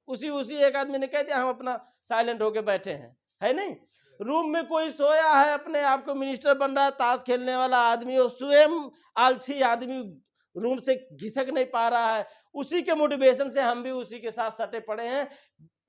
उसी उसी एक आदमी ने कह दिया हम अपना साइलेंट होके बैठे हैं, है नहीं। रूम में कोई सोया है, अपने आप को मिनिस्टर बन रहा है, ताश खेलने वाला आदमी, और स्वयं आलसी आदमी रूम से घिसक नहीं पा रहा है, उसी के मोटिवेशन से हम भी उसी के साथ सटे पड़े हैं,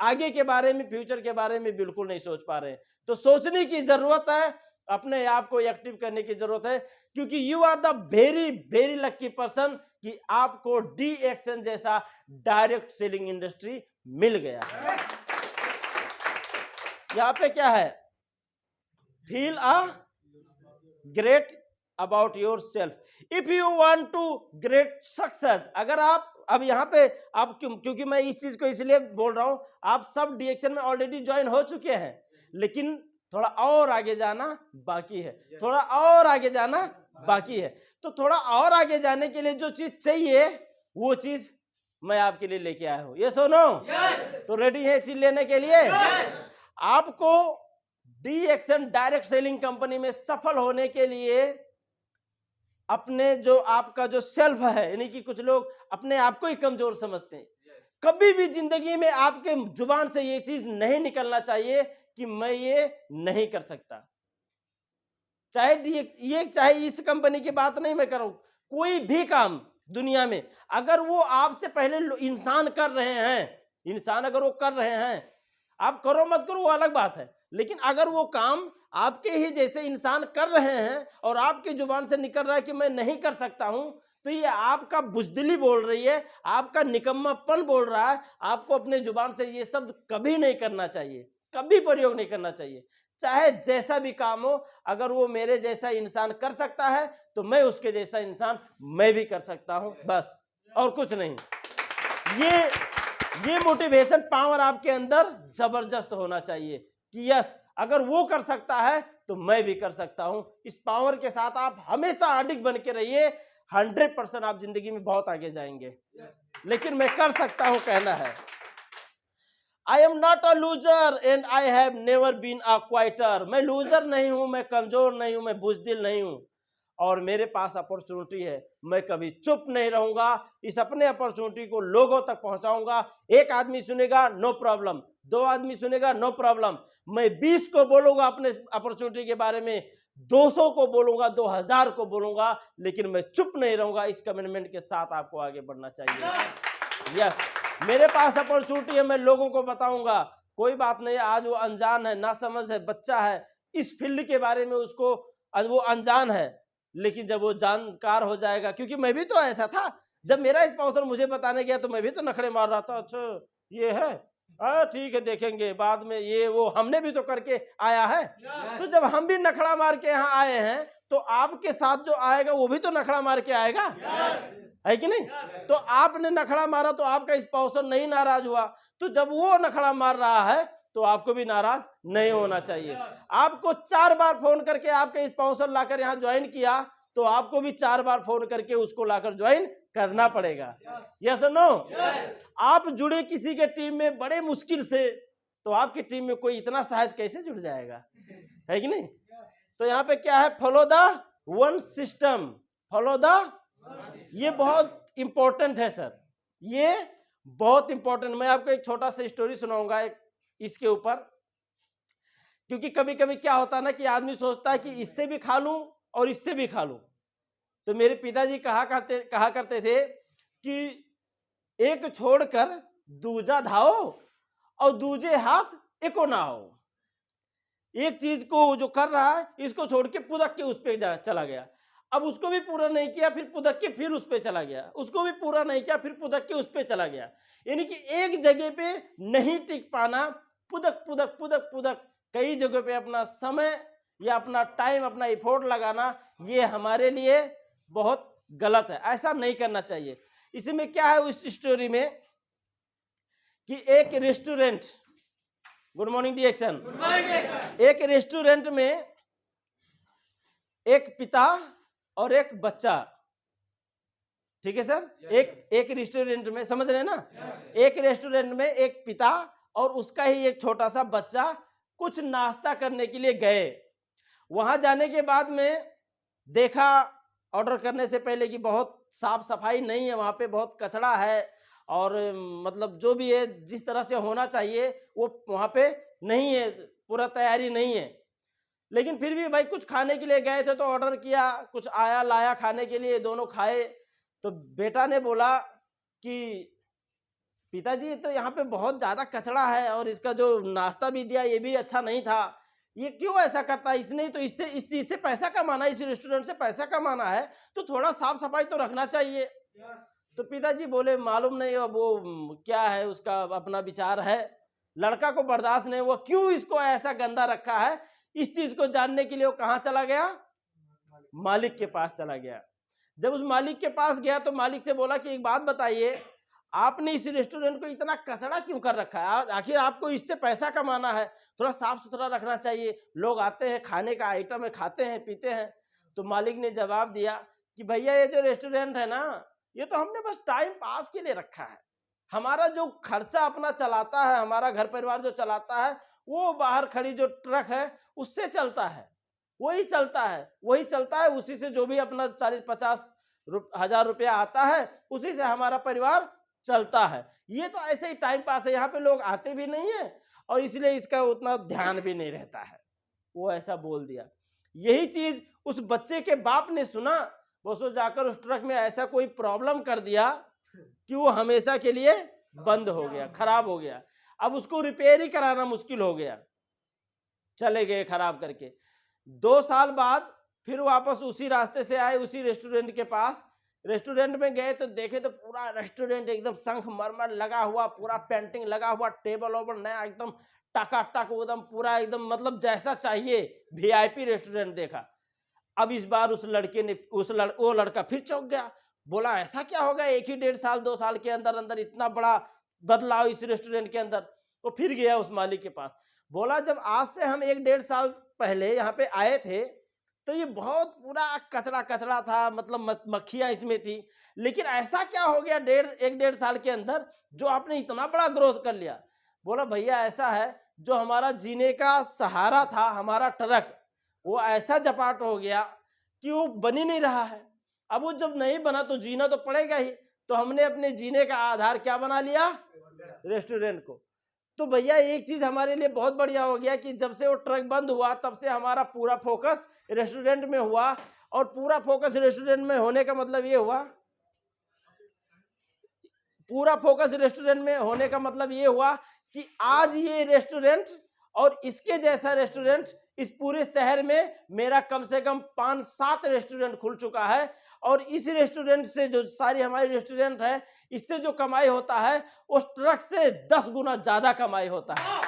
आगे के बारे में, फ्यूचर के बारे में बिल्कुल नहीं सोच पा रहे हैं। तो सोचने की जरूरत है, अपने आप को एक्टिव करने की जरूरत है, क्योंकि you are the very very lucky person कि आपको डी एक्शन जैसा डायरेक्ट सेलिंग इंडस्ट्री मिल गया है। यहां पे क्या है, feel a great about your self if you want to great success. अगर आप अब यहाँ पे आप क्योंकि मैं इस चीज को इसलिए बोल रहा हूं, आप सब डिएक्शन में ऑलरेडी ज्वाइन हो चुके हैं, लेकिन थोड़ा और आगे जाना बाकी है, थोड़ा और आगे जाना बाकी है। तो थोड़ा और आगे जाने के लिए जो चीज चाहिए वो चीज मैं आपके लिए लेके आया हूं। ये सुनो, तो रेडी है चीज लेने के लिए? आपको D action direct selling company में सफल होने के लिए अपने जो आपका जो सेल्फ है, यानी कि कुछ लोग अपने आप को ही कमजोर समझते हैं, कभी भी जिंदगी में आपके जुबान से ये चीज नहीं निकलना चाहिए कि मैं ये नहीं कर सकता। चाहे इस कंपनी की बात नहीं मैं कर रहा हूं, कोई भी काम दुनिया में अगर वो आपसे पहले इंसान कर रहे हैं, इंसान अगर वो कर रहे हैं, आप करो मत करो वो अलग बात है, लेकिन अगर वो काम आपके ही जैसे इंसान कर रहे हैं और आपकी जुबान से निकल रहा है कि मैं नहीं कर सकता हूं, तो ये आपका बुजदिली बोल रही है, आपका निकम्मापन बोल रहा है। आपको अपने जुबान से ये शब्द कभी नहीं करना चाहिए, कभी प्रयोग नहीं करना चाहिए। चाहे जैसा भी काम हो, अगर वो मेरे जैसा इंसान कर सकता है तो मैं उसके जैसा इंसान मैं भी कर सकता हूं, बस और कुछ नहीं। ये मोटिवेशन पावर आपके अंदर जबरदस्त होना चाहिए कि यस, अगर वो कर सकता है तो मैं भी कर सकता हूं। इस पावर के साथ आप हमेशा अडिग बन के रहिए, 100% आप जिंदगी में बहुत आगे जाएंगे। लेकिन मैं कर सकता हूं कहना है। I am not a loser and I have never been a quitter. मैं लूजर नहीं हूं, मैं कमजोर नहीं हूं, मैं बुजदिल नहीं हूं, और मेरे पास अपॉर्चुनिटी है, मैं कभी चुप नहीं रहूंगा। इस अपने अपॉर्चुनिटी को लोगों तक पहुंचाऊंगा। एक आदमी सुनेगा नो प्रॉब्लम, 2 आदमी सुनेगा नो प्रॉब्लम, मैं 20 को बोलूंगा अपने अपॉर्चुनिटी के बारे में, 200 को बोलूंगा, 2000 को बोलूंगा, लेकिन मैं चुप नहीं रहूंगा। इस कमिटमेंट के साथ आपको आगे बढ़ना चाहिए। यस, मेरे पास अपॉर्चुनिटी है, मैं लोगों को बताऊंगा। कोई बात नहीं, आज वो अनजान है, नासमझ है, बच्चा है, इस फील्ड के बारे में उसको वो अनजान है, लेकिन जब वो जानकार हो जाएगा, क्योंकि मैं भी तो ऐसा था, जब मेरा स्पॉन्सर मुझे बताने गया तो मैं भी तो नखड़े मार रहा था, अच्छा ये है, ठीक है देखेंगे बाद में, ये वो हमने भी तो करके आया है। तो जब हम भी नखड़ा मार के यहाँ आए हैं, तो आपके साथ जो आएगा वो भी तो नखड़ा मार के आएगा, है कि नहीं? तो आपने नखड़ा मारा तो आपका स्पॉन्सर नहीं नाराज हुआ, तो जब वो नखड़ा मार रहा है तो आपको भी नाराज नहीं होना चाहिए। आपको 4 बार फोन करके आपके स्पॉन्सर लाकर यहाँ ज्वाइन किया, तो आपको भी 4 बार फोन करके उसको लाकर ज्वाइन करना पड़ेगा। यस और नो? आप जुड़े किसी के टीम में बड़े मुश्किल से, तो आपकी टीम में कोई इतना सहज कैसे जुड़ जाएगा, है कि नहीं? तो यहाँ पे क्या है, follow the one system, follow the, ये बहुत इंपॉर्टेंट है सर, ये बहुत इंपॉर्टेंट। मैं आपको एक छोटा सा स्टोरी सुनाऊंगा इसके ऊपर, क्योंकि कभी कभी क्या होता है ना कि आदमी सोचता है कि इससे भी खा लूं और इससे भी खा लूं। तो मेरे पिताजी कहा करते थे कि एक छोड़कर दूजा धाओ और दूजे हाथ एको ना हो। एक चीज को जो कर रहा है इसको छोड़ के पुदक के उस पे चला गया, अब उसको भी पूरा नहीं किया, फिर पुदक के फिर उस पे चला गया, उसको भी पूरा नहीं किया, फिर पुदक के उस पे चला गया। यानी कि एक जगह पे नहीं टिक पाना, पुदक पुदक पुदक पुदक कई जगह पे अपना समय या अपना टाइम, अपना एफोर्ट लगाना, ये हमारे लिए बहुत गलत है, ऐसा नहीं करना चाहिए। इसमें क्या है उस स्टोरी में कि एक restaurant, good morning D action, एक रेस्टोरेंट में एक पिता और एक बच्चा, ठीक है सर, एक रेस्टोरेंट में, समझ रहे हैं ना? एक रेस्टोरेंट में एक पिता और उसका ही एक छोटा सा बच्चा कुछ नाश्ता करने के लिए गए। वहां जाने के बाद में देखा ऑर्डर करने से पहले कि बहुत साफ सफाई नहीं है, वहां पे बहुत कचरा है और मतलब जो भी है जिस तरह से होना चाहिए वो वहाँ पे नहीं है, पूरा तैयारी नहीं है। लेकिन फिर भी भाई कुछ खाने के लिए गए थे तो ऑर्डर किया, कुछ आया लाया खाने के लिए, दोनों खाए। तो बेटा ने बोला कि पिताजी तो यहाँ पे बहुत ज़्यादा कचरा है और इसका जो नाश्ता भी दिया ये भी अच्छा नहीं था, ये क्यों ऐसा करता है? इसने तो इससे इस चीज़ से पैसा कमाना है, इस रेस्टोरेंट से पैसा कमाना है तो थोड़ा साफ सफाई तो रखना चाहिए। तो पिताजी बोले मालूम नहीं, अब वो क्या है उसका अपना विचार है, लड़का को बर्दाश्त नहीं, वो क्यों इसको ऐसा गंदा रखा है। इस चीज को जानने के लिए वो कहाँ चला गया? मालिक के पास चला गया। जब उस मालिक के पास गया तो मालिक से बोला कि एक बात बताइए, आपने इस रेस्टोरेंट को इतना कचरा क्यों कर रखा है? आखिर आपको इससे पैसा कमाना है, थोड़ा साफ सुथरा रखना चाहिए, लोग आते हैं खाने का आइटम है, खाते हैं पीते हैं। तो मालिक ने जवाब दिया कि भैया ये जो रेस्टोरेंट है ना, ये तो हमने बस टाइम पास के लिए रखा है, हमारा जो खर्चा अपना चलाता है, हमारा घर परिवार जो चलाता है वो बाहर खड़ी जो ट्रक है उससे चलता है, वही चलता है, उसी से जो भी अपना 40-50 हजार रुपया आता है उसी से हमारा परिवार चलता है। ये तो ऐसे ही टाइम पास है, यहाँ पे लोग आते भी नहीं है और इसलिए इसका उतना ध्यान भी नहीं रहता है। वो ऐसा बोल दिया। यही चीज उस बच्चे के बाप ने सुना, वो जाकर उस ट्रक में ऐसा कोई प्रॉब्लम कर दिया कि वो हमेशा के लिए बंद हो गया, खराब हो गया। अब उसको रिपेयर ही कराना मुश्किल हो गया, चले गए खराब करके। 2 साल बाद फिर वापस उसी रास्ते से आए, उसी रेस्टोरेंट के पास। रेस्टोरेंट में गए तो देखे तो पूरा रेस्टोरेंट एकदम संगमरमर लगा हुआ, पूरा पेंटिंग लगा हुआ, टेबल ओबल नया एकदम टकाटक, एकदम पूरा एकदम मतलब जैसा चाहिए वीआईपी रेस्टोरेंट देखा। अब इस बार उस लड़के ने वो लड़का फिर चौंक गया, बोला ऐसा क्या होगा, एक ही 1.5 साल 2 साल के अंदर अंदर इतना बड़ा बदलाव इस रेस्टोरेंट के अंदर। वो फिर गया उस मालिक के पास, बोला जब आज से हम 1-1.5 साल पहले यहाँ पे आए थे तो ये बहुत पूरा कचरा कचरा था, मतलब मक्खियां इसमें थी, लेकिन ऐसा क्या हो गया 1-1.5 साल के अंदर जो आपने इतना बड़ा ग्रोथ कर लिया? बोला भैया ऐसा है, जो हमारा जीने का सहारा था हमारा ट्रक, वो ऐसा जपाट हो गया कि वो बन ही नहीं रहा है। अब वो जब नहीं बना तो जीना तो पड़ेगा ही, तो हमने अपने जीने का आधार क्या बना लिया? रेस्टोरेंट को। तो भैया एक चीज हमारे लिए बहुत बढ़िया हो गया कि जब से वो ट्रक बंद हुआ तब से हमारा पूरा फोकस रेस्टोरेंट में हुआ, और पूरा फोकस रेस्टोरेंट में होने का मतलब ये हुआ, पूरा फोकस रेस्टोरेंट में होने का मतलब ये हुआ कि आज ये रेस्टोरेंट और इसके जैसा रेस्टोरेंट इस पूरे शहर में मेरा कम से कम 5-7 रेस्टोरेंट खुल चुका है, और इस रेस्टोरेंट से जो सारी हमारी रेस्टोरेंट है इससे जो कमाई होता है उस ट्रक से 10 गुना ज्यादा कमाई होता है।